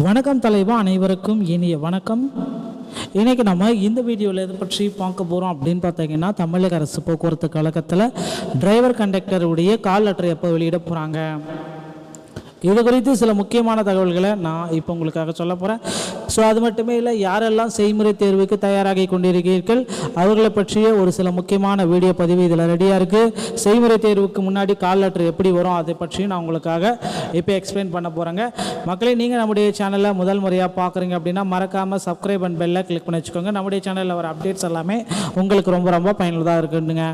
வணக்கம் தலைவா, அனைவருக்கும் இனிய வணக்கம். இன்றைக்கி நம்ம இந்த வீடியோவில் எதை பற்றி பார்க்க போகிறோம் அப்படின்னு பார்த்தீங்கன்னா, தமிழக அரசு போக்குவரத்து கழகத்தில் டிரைவர் கண்டக்டருடைய கால் லெட்டர் எப்போ வெளியிட போகிறாங்க, இது குறித்து சில முக்கியமான தகவல்களை நான் இப்போ உங்களுக்காக சொல்ல போகிறேன். ஸோ அது மட்டுமே இல்லை, யாரெல்லாம் செய்முறை தேர்வுக்கு தயாராகி கொண்டிருக்கிறீர்கள் அவர்களை பற்றிய ஒரு சில முக்கியமான வீடியோ பதிவு இதில் ரெடியாக இருக்குது. செய்முறை தேர்வுக்கு முன்னாடி கால் லெட்டர் எப்படி வரும் அதை பற்றியும் நான் உங்களுக்காக இப்போ எக்ஸ்பிளைன் பண்ண போகிறேங்க. மக்களே, நீங்கள் நம்முடைய சேனலை முதல் முறையாக பார்க்குறீங்க அப்படின்னா மறக்காமல் சப்ஸ்கிரைப் அண்ட் பெல்லை கிளிக் பண்ணி வச்சுக்கோங்க. நம்முடைய சேனலில் வர அப்டேட்ஸ் எல்லாமே உங்களுக்கு ரொம்ப ரொம்ப பயனுள்ளதாக இருக்குதுங்க.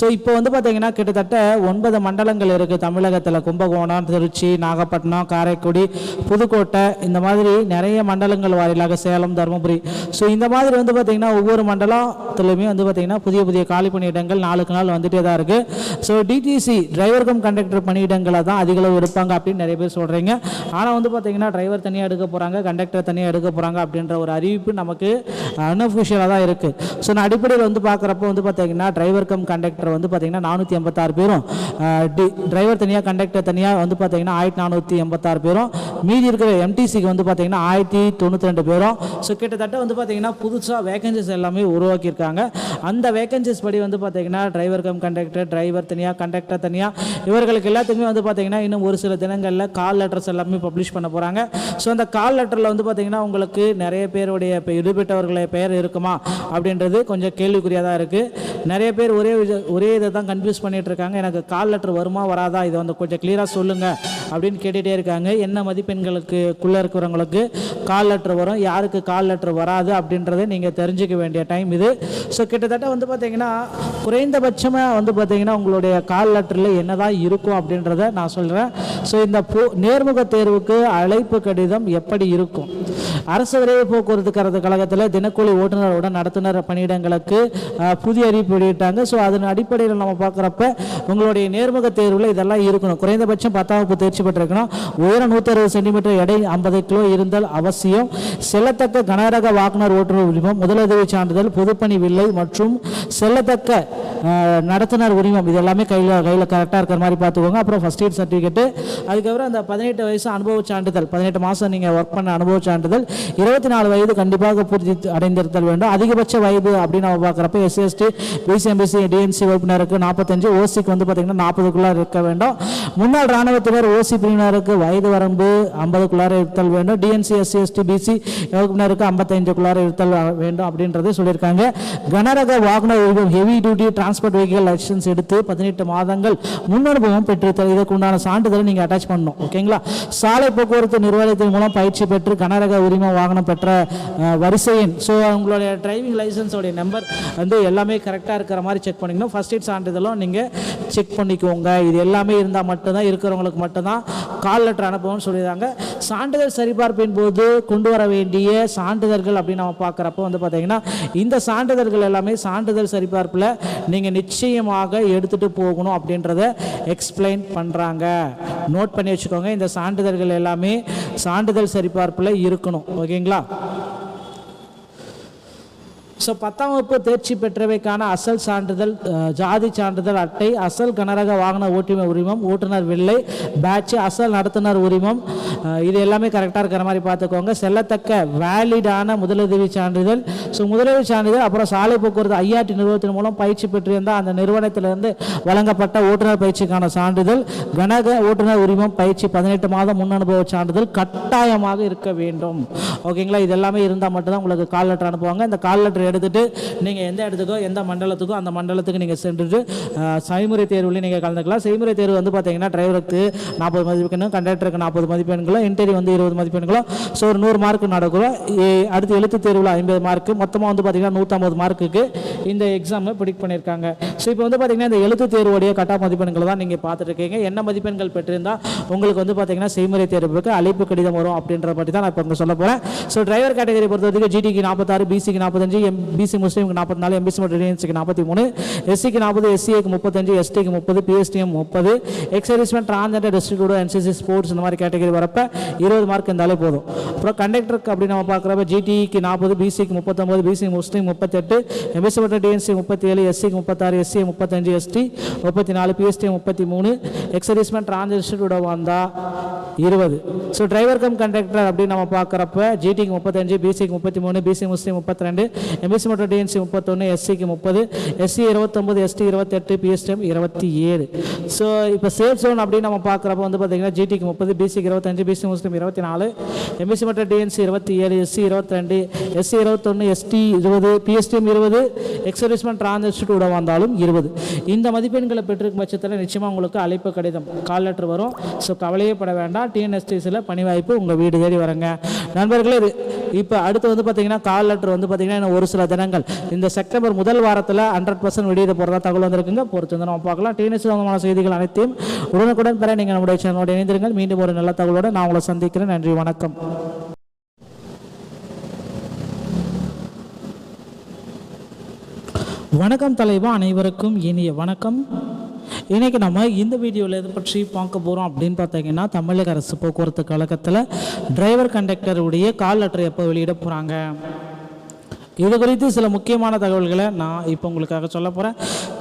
ஸோ இப்போ பார்த்தீங்கன்னா கிட்டத்தட்ட 9 மண்டலங்கள் இருக்குது தமிழகத்தில். கும்பகோணம், திருச்சி, நாகப்பட்டினம், காரைக்குடி, புதுக்கோட்டை, இந்த மாதிரி நிறைய மண்டலங்கள் வாயிலாக சேலம், தருமபுரி. ஸோ இந்த மாதிரி பார்த்தீங்கன்னா ஒவ்வொரு மண்டலத்துலையுமே பார்த்தீங்கன்னா புதிய புதிய காலி பணியிடங்கள் நாளுக்கு நாள் வந்துட்டே தான் இருக்குது. So DTC driver come conductor பணியிடங்களை தான் அதிகளவு எடுப்பாங்க அப்படின்னு நிறைய பேர் சொல்கிறீங்க. ஆனால் பார்த்தீங்கன்னா டிரைவர் தனியாக எடுக்க போகிறாங்க, கண்டக்டர் தனியாக எடுக்க போகிறாங்க அப்படின்ற ஒரு அறிவிப்பு நமக்கு அன்அஃபிஷியலாக தான் இருக்குது. ஸோ நான் அடிப்படையில் பார்க்குறப்போ பார்த்தீங்கன்னா டிரைவர் கம் கண்டக்டர் பார்த்தீங்கன்னா 486 பேரும், டிரைவர் தனியாக கண்டக்டர் தனியாக பார்த்தீங்கன்னா 1486 பேரும், மீதி இருக்கிற எம்டிசிக்கு பார்த்தீங்கன்னா 1092 பேரும். ஸோ கிட்டத்தட்ட பார்த்தீங்கன்னா புதுசாக வேகன்சிஸ் எல்லாமே உருவாக்கியிருக்காங்க. அந்த வேகன்சிஸ் படி பார்த்தீங்கன்னா டிரைவர் கம் கண்டக்டர், டிரைவர் தனியாக, கண்டக்டர் தனியாக, இவர்களுக்கு எல்லாத்துக்குமே பார்த்தீங்கன்னா இன்னும் ஒரு சில தினங்களில் கால் லெட்டர்ஸ் எல்லாமே பப்ளிஷ் பண்ண போகிறாங்க. ஸோ அந்த கால் லெட்டரில் பார்த்தீங்கன்னா உங்களுக்கு நிறைய பேருடைய இப்போ ஈடுபட்டவர்களுடைய பெயர் இருக்குமா அப்படின்றது கொஞ்சம் கேள்விக்குறியாக தான் இருக்குது. நிறைய பேர் ஒரே இதை தான் கன்ஃபியூஸ் பண்ணிகிட்டு இருக்காங்க. எனக்கு கால் லெட்டர் வருமா வராதா, இதை கொஞ்சம் கிளியராக சொல்லுங்கள் அப்படின்னு கேட்டுகிட்டே இருக்காங்க. என்ன மதிப்பெண்களுக்குள்ளே இருக்கிறவங்களுக்கு கால் லெட்டர் வரும், யாருக்கு கால் லெட்டர் வராது அப்படின்றத நீங்கள் தெரிஞ்சுக்க வேண்டிய டைம் இது. ஸோ கிட்டத்தட்ட பார்த்தீங்கன்னா குறைந்தபட்சமாக பார்த்தீங்கன்னா உங்களுடைய கால் லெட்டரில் என்ன தான் இருக்கும் அப்படின்றத நான் சொல்கிறேன். ஸோ இந்த நேர்முக தேர்வுக்கு அழைப்பு கடிதம் எப்படி இருக்கும்? அரசு விரைவு போக்குவரத்து கழகத்தில் தினக்கூலி ஓட்டுநரோட நடத்துனர் பணியிடங்களுக்கு புதிய அறிவிப்பு வெளியிட்டாங்க. ஸோ அதன் அடிப்படையில் நம்ம பார்க்குறப்ப உங்களுடைய நேர்முக தேர்வில் இதெல்லாம் இருக்கணும். குறைந்தபட்சம் 10ஆம் வகுப்பு தேர்ச்சி பெற்றிருக்கணும், உயரம் 160 சென்டிமீட்டர், எடை 50 கிலோ இருந்தல் அவசியம், செல்லத்தக்க கனரக வாகனர் ஓட்டுநர் உரிமம், முதலுதவி சான்றிதழ், பொதுப்பணி வில்லை மற்றும் செல்லத்தக்க நடத்துனர் உரிமம், இது எல்லாமே கையில் கரெக்டாக இருக்கிற மாதிரி பார்த்துக்கோங்க. அப்புறம் ஃபர்ஸ்ட் எய்ட் சர்டிஃபிகேட்டு, அதுக்கப்புறம் அந்த 18 வயசு அனுபவ சான்றிதழ், 18 மாதம் நீங்கள் ஒர்க் பண்ண அனுபவ சான்றிதழ், 24 வயது கண்டிப்பாக பூர்த்தி அடைந்திருத்தல் வேண்டும். அதிகபட்ச வயது அப்படின்னு நம்ம பார்க்குறப்ப SC ST BC MBC DNC வகுப்பினருக்கு 45, ஓசிக்கு பார்த்தீங்கன்னா 40க்குள்ளார இருக்க வேண்டும். முன்னாள் இராணுவத்தினர் ஓசி பிரிவினருக்கு வயது வரம்பு 50க்குள்ளார இருத்தல் வேண்டும். டிஎன்சி எஸ்சி எஸ்டி பிசி வகுப்பினருக்கு 55க்குள்ளார இருத்தல் வேண்டும் அப்படின்றத சொல்லியிருக்காங்க. கனரக வாகன heavy duty transport vehicle licence எடுத்து 18 மாதங்கள் முன் அனுபவம் பெற்றிருத்தல், இதற்கு உண்டான சான்றிதழை நீங்கள் அட்டாச் பண்ணணும். ஓகேங்களா? சாலை போக்குவரத்து நிர்வாகத்தின் மூலம் பயிற்சி பெற்று கனரக உரிம வாகனம் பெற்ற வரிசையின், ஸோ உங்களுடைய டிரைவிங் லைசன்ஸோடைய நம்பர் எல்லாமே கரெக்டாக இருக்கிற மாதிரி செக் பண்ணிக்கணும். ஃபர்ஸ்ட் எய்ட் சான்றிதழும் நீங்கள் செக் பண்ணிக்கோங்க. இது எல்லாமே இருந்தால் மட்டும்தான், இருக்கிறவங்களுக்கு மட்டும்தான் கால் லெட்டர் அனுப்பணும்னு சொல்லிடுறாங்க. சான்றிதழ் சரிபார்ப்பின் போது கொண்டு வர வேண்டிய சான்றிதழ்கள் அப்படின்னு நம்ம பார்க்குறப்போ பார்த்தீங்கன்னா இந்த சான்றிதழ்கள் எல்லாமே சான்றிதழ் சரிபார்ப்பில் நீங்கள் நிச்சயமாக எடுத்துகிட்டு போகணும் அப்படின்றத எக்ஸ்பிளைன் பண்ணுறாங்க. நோட் பண்ணி வச்சுக்கோங்க. இந்த சான்றிதழ்கள் எல்லாமே சான்றிதழ் சரிபார்ப்பில் இருக்கணும். ஓகேங்களா? ஸோ 10ஆம் வகுப்பு தேர்ச்சி பெற்றவைக்கான அசல் சான்றிதழ், ஜாதி சான்றிதழ் அட்டை, அசல் கனரக வாகன ஓட்டுநர் உரிமம், ஓட்டுநர் வில்லை, பேட்ச், அசல் நடத்துனர் உரிமம், இது எல்லாமே கரெக்டாக இருக்கிற மாதிரி பார்த்துக்கோங்க. செல்லத்தக்க வேலிடான முதலுதவி சான்றிதழ், ஸோ முதலுதவி சான்றிதழ், அப்புறம் சாலை போக்குவரத்து ஐஆர்டி நிறுவனத்தின் மூலம் பயிற்சி பெற்றிருந்தால் அந்த நிறுவனத்திலிருந்து வழங்கப்பட்ட ஓட்டுநர் பயிற்சிக்கான சான்றிதழ், கனக ஓட்டுநர் உரிமம் பயிற்சி 18 மாதம் முன் அனுபவ சான்றிதழ் கட்டாயமாக இருக்க வேண்டும். ஓகேங்களா? இது எல்லாமே இருந்தால் மட்டும்தான் உங்களுக்கு கால் லெட்டர் அனுப்புவாங்க. இந்த கால் லெட்டர் எடுத்துட்டு நீங்கள் எந்த இடத்துக்கோ எந்த மண்டலத்துக்கோ அந்த மண்டலத்துக்கு நீங்கள் சென்றுட்டு செய்முறை தேர்வில் நீங்கள் கலந்துக்கலாம். செய்முறை தேர்வு பார்த்தீங்கன்னா டிரைவருக்கு 40 மதிப்பெண்களும், கண்டக்டருக்கு 40 மதிப்பெண்களும், இன்டர்வியூ 20 மதிப்பெண்களும், ஸோ ஒரு 100 மார்க் நடக்கிறோம். அடுத்து எழுத்து தேர்வில் 50 மார்க், மொத்தமாக பார்த்தீங்கன்னா 150 மார்க்குக்கு இந்த எக்ஸாமை ப்ரிடிக்ட் பண்ணியிருக்காங்க. ஸோ இப்போ பார்த்தீங்கன்னா இந்த எழுத்து தேர்வுடைய கட்டா மதிப்பெண்களை தான் நீங்கள் பார்த்துட்டு இருக்கீங்க. என்ன மதிப்பெண்கள் பெற்றிருந்தால் உங்களுக்கு பார்த்தீங்கன்னா செய்முறை தேர்வுக்கு அழைப்பு கடிதம் வரும் அப்படின்றத பற்றி தான் நான் இப்போ சொல்ல போகிறேன். ஸோ டிரைவர் கேட்டகரி பொறுத்த வரைக்கும் ஜிடிக்கு 46, பிசிக்கு 45, பிசி முஸ்லீமுக்கு 44, எம்பிசி மற்றும் டிஎன்சிக்கு 43, எஸ்சிக்கு 40, எஸ்சிஏக்கு 35, எஸ்டிக்கு 30, PSTM 30, ex-serviceman, transgender, district, NCC, sports இந்த மாதிரி கேட்டகரி வரப்ப 20 மார்க் இருந்தாலே போதும். அப்புறம் கண்டக்டருக்கு அப்படி நம்ம பார்க்குறப்ப ஜிடிக்கு 40, பிசிக்கு 39, பிசி முஸ்லீம் 38, எம்பிசி மற்றும் டிஎன்சி 37, எஸ்சிக்கு 36, SCA 35, ST 34, PSTM 33, ex serviceman, transgender வந்தால் 20. ஸோ டிரைவர் கம் கண்டக்டர் அப்படின்னு நம்ம பார்க்குறப்ப ஜிடிக்கு 35, பிசிக்கு 33, பிசி முஸ்லீம் 32, எம்பிசி மற்றும் டிஎன்சி 31, எஸ்சிக்கு 30, எஸ்சி 29, எஸ்டி 28, பிஎஸ்டிஎம் 27. ஸோ இப்போ சேஃப் ஜோன் அப்படின்னு நம்ம பார்க்குறப்ப வந்து பார்த்தீங்கன்னா ஜிடிக்கு 30, பிசிக்கு 25, பிசி முஸ்லீம் 24, எம்பிசி மற்றும் DNC 27, SC 22, SC 21, ST 20, PSTM 20, ex servicemen trans கூட வந்தாலும் 20. இந்த மதிப்பெண்களை பெற்றிருக்கும் பட்சத்தில் நிச்சயமாக உங்களுக்கு அழைப்பு கடிதம் கால் லெட்டர் வரும். ஸோ கவலையே பட வேண்டாம், டிஎன்எஸ்டிஸில் பணி வாய்ப்பு உங்கள் வீடு தேடி வரங்க நண்பர்களே. இப்போ அடுத்து வந்து பார்த்தீங்கன்னா கால் லெட்டர் வந்து பார்த்தீங்கன்னா ஒரு சில தினங்கள் இந்த செப்டம்பர் முதல் வாரத்தில் 100% வெளியிட போகிறதா தகவல் வந்திருக்குங்க. பொறுத்து வந்து நம்ம பார்க்கலாம். டிஎன்எஸ்சி சம்பந்தமான செய்திகள் அனைத்தையும் உடனுக்குடன் பெற நீங்கள் நம்முடைய சேனலோட இணைந்திருங்கள். மீண்டும் ஒரு நல்ல தகவலோடு நான் உங்களை சந்திக்கிறேன். நன்றி, வணக்கம். வணக்கம் தலைவா, அனைவருக்கும் இனிய வணக்கம். இன்றைக்கி நம்ம இந்த வீடியோவில் எதை பற்றி பார்க்க போகிறோம் அப்படின்னு பார்த்தீங்கன்னா, தமிழக அரசு போக்குவரத்து கழகத்தில் டிரைவர் கண்டக்டருடைய கால் லெட்டர் எப்போ வெளியிட போகிறாங்க, இது குறித்து சில முக்கியமான தகவல்களை நான் இப்போ உங்களுக்காக சொல்ல போகிறேன்.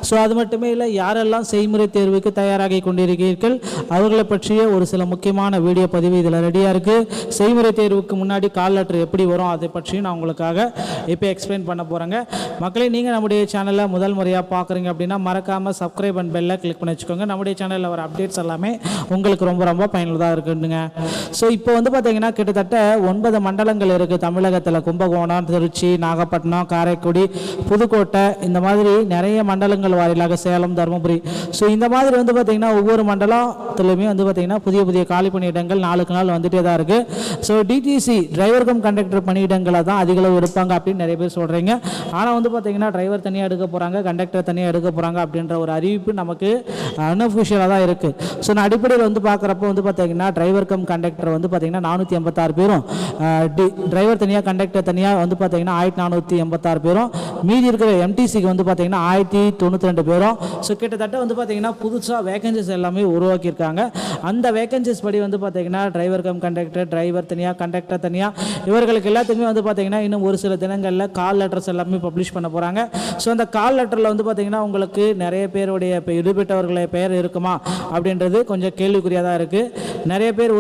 ஸோ அது மட்டுமே இல்லை, யாரெல்லாம் செய்முறை தேர்வுக்கு தயாராகி கொண்டிருக்கிறீர்கள் அவர்களை பற்றிய ஒரு சில முக்கியமான வீடியோ பதிவு இதில் ரெடியாக இருக்குது. செய்முறை தேர்வுக்கு முன்னாடி கால் லெட்டர் எப்படி வரும் அதை பற்றியும் நான் உங்களுக்காக இப்போ எக்ஸ்பிளைன் பண்ண போகிறேங்க. மக்களே, நீங்கள் நம்முடைய சேனலில் முதல் முறையாக பார்க்குறீங்க அப்படின்னா மறக்காமல் சப்ஸ்கிரைப் அண்ட் பெல்லை கிளிக் பண்ணி வச்சுக்கோங்க. நம்முடைய சேனலில் வர அப்டேட்ஸ் எல்லாமே உங்களுக்கு ரொம்ப ரொம்ப பயனுள்ளதாக இருக்குதுங்க. ஸோ இப்போ வந்து பார்த்தீங்கன்னா கிட்டத்தட்ட 9 மண்டலங்கள் இருக்குது தமிழகத்தில். கும்பகோணம், திருச்சி, நாகப்பட்டினம், காரைக்குடி, புதுக்கோட்டை, இந்த மாதிரி நிறைய மண்டலங்கள் வாயிலாக சேலம், தருமபுரி. ஸோ இந்த மாதிரி வந்து பார்த்தீங்கன்னா ஒவ்வொரு மண்டலத்திலுமே வந்து பார்த்தீங்கன்னா புதிய புதிய காலி பணியிடங்கள் நாளுக்கு நாள் வந்துட்டே தான் இருக்குது. So DTC driver come conductor பணியிடங்களை தான் அதிகளவு எடுப்பாங்க அப்படின்னு நிறைய பேர் சொல்கிறீங்க. ஆனால் வந்து பார்த்தீங்கன்னா டிரைவர் தனியாக எடுக்க போகிறாங்க, கண்டக்டர் தனியாக எடுக்க போகிறாங்க அப்படின்ற ஒரு அறிவிப்பு நமக்கு அன்அஃபிஷியலாக தான் இருக்குது. ஸோ நான் அடிப்படையில் வந்து பார்க்குறப்போ வந்து பார்த்தீங்கன்னா டிரைவர் கம் கண்டக்டர் வந்து பார்த்தீங்கன்னா 486 பேரும், டிரைவர் தனியாக கண்டக்டர் தனியாக வந்து பார்த்தீங்கன்னா 1486 பேரும், மீதி இருக்கிற எம்டிசிக்கு வந்து பார்த்தீங்கன்னா 1092 பேரும். ஸோ கிட்டத்தட்ட வந்து பார்த்தீங்கன்னா புதுசாக வேகன்சிஸ் எல்லாமே உருவாக்கியிருக்காங்க. அந்த வேகன்சிஸ் படி வந்து பார்த்தீங்கன்னா டிரைவர் கம் கண்டக்டர், டிரைவர் தனியாக, கண்டக்டர் தனியாக, இவர்களுக்கு எல்லாத்துக்குமே வந்து பார்த்தீங்கன்னா இன்னும் ஒரு சில தினங்களில் கால் லெட்டர்ஸ் எல்லாமே பப்ளிஷ் பண்ண போகிறாங்க. ஸோ அந்த கால் லெட்டரில் வந்து பார்த்தீங்கன்னா உங்களுக்கு நிறைய பேருடைய இப்போ ஈடுபட்டவர்களுடைய பெயர் இருக்குமா அப்படின்றது கொஞ்சம் கேள்விக்குறியாக தான் இருக்குது. நிறைய பேர்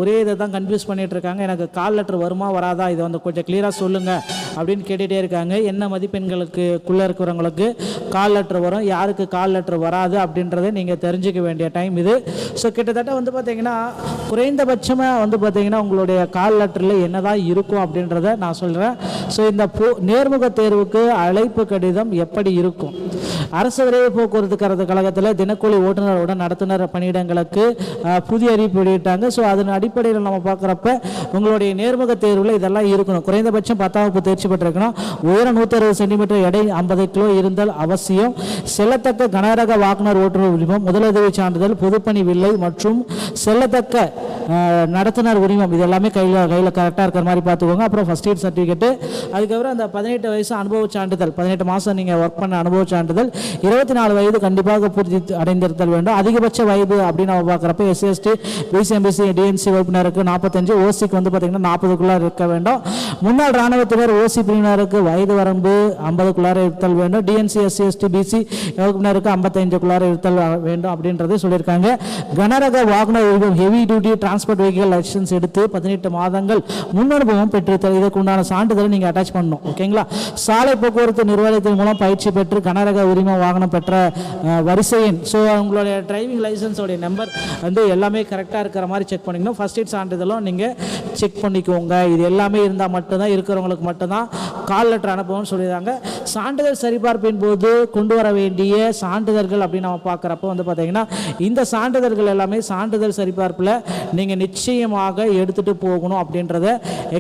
ஒரே இதை தான் கன்ஃபியூஸ் பண்ணிகிட்டு இருக்காங்க. எனக்கு கால் லெட்டர் வருமா வராதா, இதை வந்து கொஞ்சம் கிளியராக சொல்லுங்கள் அப்படின்னு கேட்டுகிட்டே இருக்காங்க. என்ன மதிப்பெண்களுக்குள்ளே இருக்கிறவங்களுக்கு கால் லெட்டர் வரும், யாருக்கு கால் லெட்டர் வராது அப்படின்றத நீங்கள் தெரிஞ்சுக்க வேண்டிய டைம் இது. ஸோ கிட்டத்தட்ட வந்து பார்த்தீங்கன்னா குறைந்தபட்சமாக வந்து பார்த்தீங்கன்னா உங்களுடைய கால் லெட்டரில் என்ன தான் இருக்கும் அப்படின்றத நான் சொல்கிறேன். ஸோ இந்த நேர்முக தேர்வுக்கு அழைப்பு கடிதம் எப்படி இருக்கும்? அரசு விரைவு போக்குவரத்து கழகத்தில் தினக்கூலி ஓட்டுநரோட நடத்துனர் பணியிடங்களுக்கு புதிய அறிவிப்பு வெளியிட்டாங்க. ஸோ அதன் அடிப்படையில் நம்ம பார்க்குறப்ப உங்களுடைய நேர்முக தேர்வில் இதெல்லாம் இருக்கணும். குறைந்தபட்சம் 10ஆம் வகுப்பு தேர்ச்சி பெற்றிருக்கணும். உயரம் 160 சென்டிமீட்டர், எடை 50 கிலோ இருந்தல் அவசியம். செல்லத்தக்க கனரக வாகனர் ஓட்டுநர் உரிமம், முதலுதவி சான்றிதழ், பொதுப்பணி வில்லை மற்றும் செல்லத்தக்க நடத்துனர் உரிமம், இது எல்லாமே கையில் கரெக்டாக இருக்கிற மாதிரி பார்த்துக்கோங்க. அப்புறம் ஃபர்ஸ்ட் எய்ட் சர்டிஃபிகேட்டு, அதுக்கப்புறம் அந்த 18 வயசு அனுபவ சான்றிதழ், 18 மாதம் நீங்கள் ஒர்க் பண்ண அனுபவ சான்றிதழ், 24 வயது கண்டிப்பாக பூர்த்தி அடைந்திருத்தல் வேண்டும். அதிகபட்ச வயது அப்படின்னு நம்ம பார்க்குறப்ப SC, ST, BC, MBC, DNC வகுப்பினருக்கு 45, ஓசிக்கு வந்து பார்த்தீங்கன்னா 40க்குள்ளே இருக்க வேண்டும். முன்னாள் இராணுவத்தினர் ஓசி பிரிவினருக்கு வயது வரம்பு 50க்குள்ளார இருத்தல் வேண்டும். டிஎன்சி, எஸ்சி, எஸ்டி, பிசி வகுப்பினருக்கு 55க்குள்ளார இருத்தல் வேண்டும் அப்படின்றத சொல்லியிருக்காங்க. கனரக வாகன உரிமம், heavy duty transport vehicle licence எடுத்து 18 மாதங்கள் முன் அனுபவம் பெற்றிருத்தல், இதற்கு உண்டான சான்றிதழை நீங்கள் அட்டாச் பண்ணணும். ஓகேங்களா? சாலை போக்குவரத்து நிர்வாகத்தின் மூலம் பயிற்சி பெற்று கனரக உரிம வாகனம் பெற்ற வரிசையின், ஸோ உங்களுடைய டிரைவிங் லைசன்ஸோடைய நம்பர் வந்து எல்லாமே கரெக்டாக இருக்கிற மாதிரி செக் பண்ணிக்கணும். ஃபர்ஸ்ட் எய்ட் சான்றிதழும் நீங்கள் செக் பண்ணிக்கோங்க. இது எல்லாமே இருந்தால் மட்டும்தான், இருக்கிறவங்களுக்கு மட்டும்தான் கால் லெட்டர் அனுப்பணும்னு சொல்லிடுறாங்க. சான்றிதழ் சரிபார்ப்பின் போது கொண்டு வர வேண்டிய சான்றிதழ்கள் அப்படின்னு நம்ம பார்க்குறப்ப வந்து பார்த்தீங்கன்னா இந்த சான்றிதழ்கள் எல்லாமே சான்றிதழ் சரிபார்ப்பில் நீங்கள் நிச்சயமாக எடுத்துகிட்டு போகணும் அப்படின்றத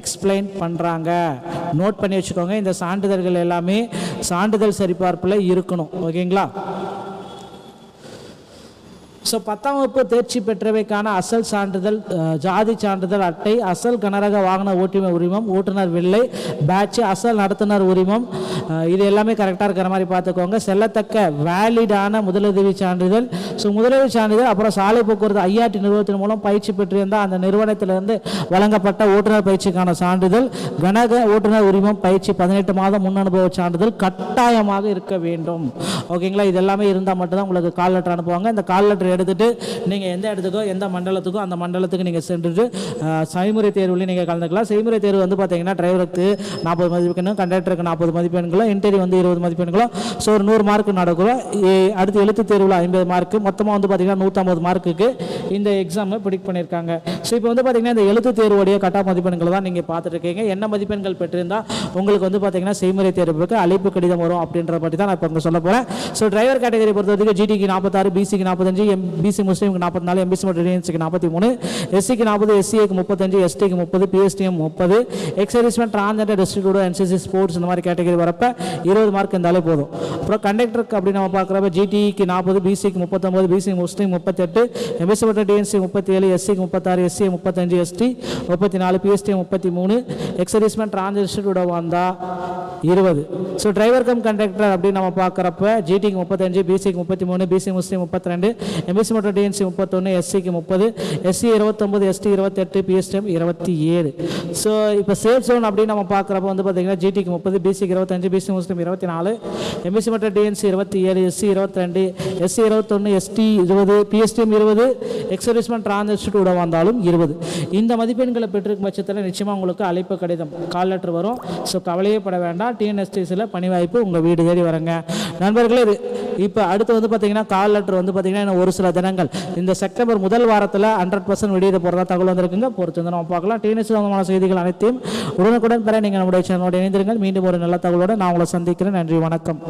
எக்ஸ்பிளைன் பண்ணுறாங்க. நோட் பண்ணி வச்சுக்கோங்க. இந்த சான்றிதழ்கள் எல்லாமே சான்றிதழ் சரிபார்ப்பில் இருக்கணும். ஓகேங்களா? ஸோ 10ஆம் வகுப்பு தேர்ச்சி பெற்றவைக்கான அசல் சான்றிதழ், ஜாதி சான்றிதழ் அட்டை, அசல் கனரக வாகன ஓட்டுநர் உரிமம், ஓட்டுநர் வில்லை, பேட்ச், அசல் நடத்துனர் உரிமம், இது எல்லாமே கரெக்டாக இருக்கிற மாதிரி பார்த்துக்கோங்க. செல்லத்தக்க வேலிடான முதலுதவி சான்றிதழ், ஸோ முதலுதவி சான்றிதழ், அப்புறம் சாலை போக்குவரத்து ஐஆர்டி நிறுவனத்தின் மூலம் பயிற்சி பெற்றிருந்தால் அந்த நிறுவனத்திலிருந்து வழங்கப்பட்ட ஓட்டுநர் பயிற்சிக்கான சான்றிதழ், கனக ஓட்டுநர் உரிமம் பயிற்சி 18 மாதம் முன் அனுபவ சான்றிதழ் கட்டாயமாக இருக்க வேண்டும். ஓகேங்களா? இது எல்லாமே இருந்தால் மட்டும்தான் உங்களுக்கு கால் லெட்டர் அனுப்புவாங்க. இந்த கால் லெட்டர் லெட்டர் எடுத்துகிட்டு நீங்கள் எந்த இடத்துக்கோ எந்த மண்டலத்துக்கோ அந்த மண்டலத்துக்கு நீங்கள் சென்றுட்டு செய்முறை தேர்வுலையும் நீங்கள் கலந்துக்கலாம். செய்முறை தேர்வு வந்து பார்த்தீங்கன்னா டிரைவருக்கு 40 மதிப்பெண்ணும், கண்டக்டருக்கு 40 மதிப்பெண்களும், இன்டர்வியூ வந்து 20 மதிப்பெண்களும், ஸோ ஒரு 100 மார்க் நடக்கும். அடுத்து எழுத்து தேர்வில் 50 மார்க்கு, மொத்தமாக வந்து பார்த்தீங்கன்னா 150 மார்க்குக்கு இந்த எக்ஸாமை ப்ரிடிக்ட் பண்ணியிருக்காங்க. ஸோ இப்போ வந்து பார்த்தீங்கன்னா இந்த எழுத்து தேர்வுடைய கட்டாப் மதிப்பெண்களை தான் நீங்கள் பார்த்துட்டு இருக்கீங்க. என்ன மதிப்பெண்கள் பெற்றிருந்தால் உங்களுக்கு வந்து பார்த்தீங்கன்னா செய்முறை தேர்வுக்கு அழைப்பு கடிதம் வரும் அப்படின்ற பற்றி தான் நான் இப்போ சொல்ல போகிறேன். ஸோ டிரைவர் கேட்டகரி பொறுத்தவரைக்கும் ஜிடிக்கு 46, பிசிக்கு 45, பிசி முஸ்லீமுக்கு 44, எம்பிசி மற்றும் டிஎன்சிக்கு 43, எஸ்சிக்கு 40, எஸ்சிஏக்கு 35, எஸ்டிக்கு 30, PSTM 30, ex-serviceman, transgender, distributor, NCC, sports இந்த மாதிரி கேட்டகரி வரப்ப 20 மார்க் இருந்தாலே போதும். அப்புறம் கண்டக்டருக்கு அப்படி நம்ம பார்க்குறப்ப ஜிடிக்கு 40, பிசிக்கு 39, பிசி முஸ்லீம் 38, எம்பிசி மற்றும் டிஎன்சி 37, எஸ்சிக்கு 36, SCA 35, ST 34, PSTM 33, ex serviceman, transgender வந்தால் 20. ஸோ டிரைவர் கம் கண்டக்டர் அப்படின்னு நம்ம பார்க்குறப்ப ஜிடிக்கு 35, பிசிக்கு 33, பிசி முஸ்லீம் 32, எம்பிசி மற்றும் டிஎன்சி 31, எஸ்சிக்கு 30, எஸ்சி 29, எஸ்டி 28, பிஎஸ்டிஎம் 27. ஸோ இப்போ சேஃப் ஜோன் அப்படின்னு நம்ம பார்க்குறப்ப வந்து பார்த்தீங்கன்னா ஜிடிக்கு 30, பிசிக்கு 25, பிசி முஸ்லீம் 24, எம்பிசி மற்றும் DNC 27, SC 22, SC 21, ST 20, PSTM 20, ex serviceman transgender வந்தாலும் 20. இந்த மதிப்பெண்களை பெற்றிருக்கும் பட்சத்தில் நிச்சயமாக உங்களுக்கு அழைப்பு கடிதம் கால் லெட்டர் வரும். ஸோ கவலையே பட வேண்டாம். டிஎன்எஸ்டிசியில் பணி வாய்ப்பு உங்கள் வீடு தேடி வரங்க நண்பர்களே. இப்போ அடுத்து வந்து பார்த்தீங்கன்னா கால் லெட்டர் வந்து பார்த்தீங்கன்னா ஒரு சில தினங்கள் இந்த செப்டம்பர் முதல் வாரத்தில் 100% வெளியிட போகிறதா தகவல் வந்திருக்குங்க. பொறுத்து வந்து நம்ம பார்க்கலாம். டிஎன்எஸ்சி சம்பந்தமான செய்திகள் அனைத்தையும் உடனுக்குடன் பெற நீங்கள் நம்முடைய சேனலோடு இணைந்திருங்கள். மீண்டும் ஒரு நல்ல தகவலோடு நான் உங்களை சந்திக்கிறேன். நன்றி, வணக்கம்.